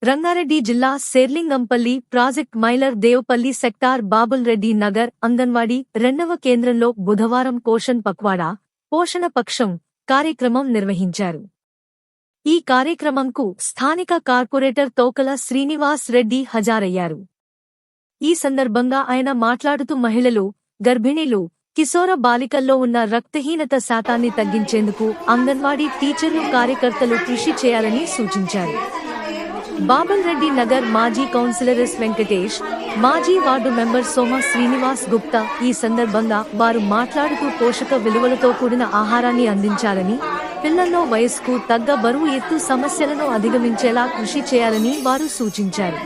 రంగారెడ్డి జిల్లా Serilingampally project మైలర్ Devpally sector Babul Reddy Nagar anganwadi 2వ కేంద్రంలో బుధవారం పోషణ్ పక్వాడా పోషణ పక్షం కార్యక్రమం నిర్వహించారు. ఈ కార్యక్రమంకు స్థానిక కార్పొరేటర్ తోకల శ్రీనివాస్ రెడ్డి హాజరయ్యారు. ఈ సందర్భంగా ఆయన మాట్లాడుతూ మహిళలు, గర్భిణీలు, కిశోర బాలికల్లో ఉన్న రక్తహీనత శాతాన్ని తగ్గించేందుకు అంగన్వాడీ టీచర్లు, కార్యకర్తలు కృషి చేయాలని సూచించారు. బాబుల్ రెడ్డి నగర్ మాజీ కౌన్సిలర్ ఎస్ వెంకటేష్, మాజీ వార్డు మెంబర్ సోమ శ్రీనివాస్ గుప్తా ఈ సందర్భంగా వారు మాట్లాడుతూ పోషక విలువలతో కూడిన ఆహారాన్ని అందించాలని, పిల్లల్లో వయస్సుకు తగ్గ బరువు ఎత్తు సమస్యలను అధిగమించేలా కృషి చేయాలని వారు సూచించారు.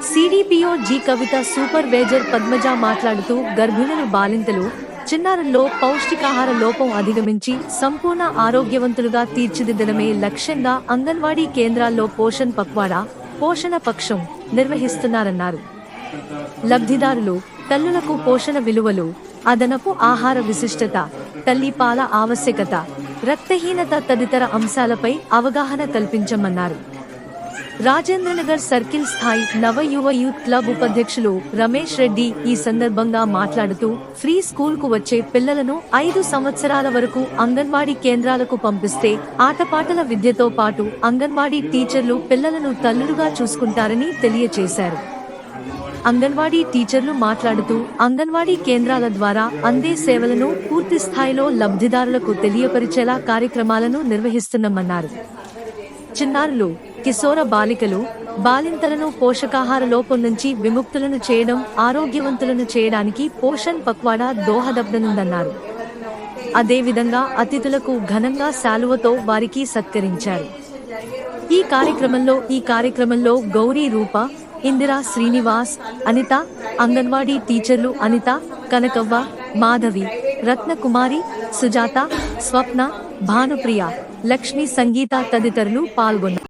సిడిపిఓ జి కవిత సూపర్వైజర్ పద్మజ మాట్లాడుతూ గర్భిణులు, బాలింతలు, చిన్నారుల్లో పౌష్టికాహార లోపం అధిగమించి సంపూర్ణ ఆరోగ్యవంతులుగా తీర్చిదిద్దడమే లక్ష్యంగా అంగన్వాడీ కేంద్రాల్లో పోషణ్ పక్వాడా పోషణ పక్షం నిర్వహిస్తున్నారన్నారు. లబ్ధిదారులు, తల్లులకు పోషణ విలువలు, అదనపు ఆహార విశిష్టత, తల్లిపాల ఆవశ్యకత, రక్తహీనత తదితర అంశాలపై అవగాహన కల్పించమన్నారు. రాజేంద్రనగర్ సర్కిల్ స్థాయి నవ యువ యూత్ క్లబ్ ఉపాధ్యక్షులు రమేష్ రెడ్డి ఈ సందర్భంగా మాట్లాడుతూ ఫ్రీ స్కూల్కు వచ్చే పిల్లలను 5 సంవత్సరాల వరకు అంగన్వాడీ కేంద్రాలకు పంపిస్తే ఆటపాటల విద్యతో పాటు అంగన్వాడీ టీచర్లు పిల్లలను తల్లులుగా చూసుకుంటారని తెలియచేశారు. అంగన్వాడీ టీచర్లు మాట్లాడుతూ అంగన్వాడీ కేంద్రాల ద్వారా అందే సేవలను పూర్తి స్థాయిలో లబ్ధిదారులకు తెలియపరిచేలా కార్యక్రమాలను నిర్వహిస్తున్నామన్నారు. చిన్నారులు, కిశోర బాలికలు, బాలింతలను పోషకాహార లోపం నుంచి విముక్తులను చేయడం, ఆరోగ్యవంతులను చేయడానికి పోషణ్ పక్వాడా దోహదపడనుందన్నారు. అదేవిధంగా అతిథులకు ఘనంగా శాలువతో వారికి సత్కరించారు. ఈ కార్యక్రమంలో గౌరీ రూప, ఇందిరా, శ్రీనివాస్, అనిత, అంగన్వాడీ టీచర్లు అనిత, కనకవ్వ, మాధవి, రత్నకుమారి, సుజాత, స్వప్న, భానుప్రియ, లక్ష్మి, సంగీత తదితరులు పాల్గొన్నారు.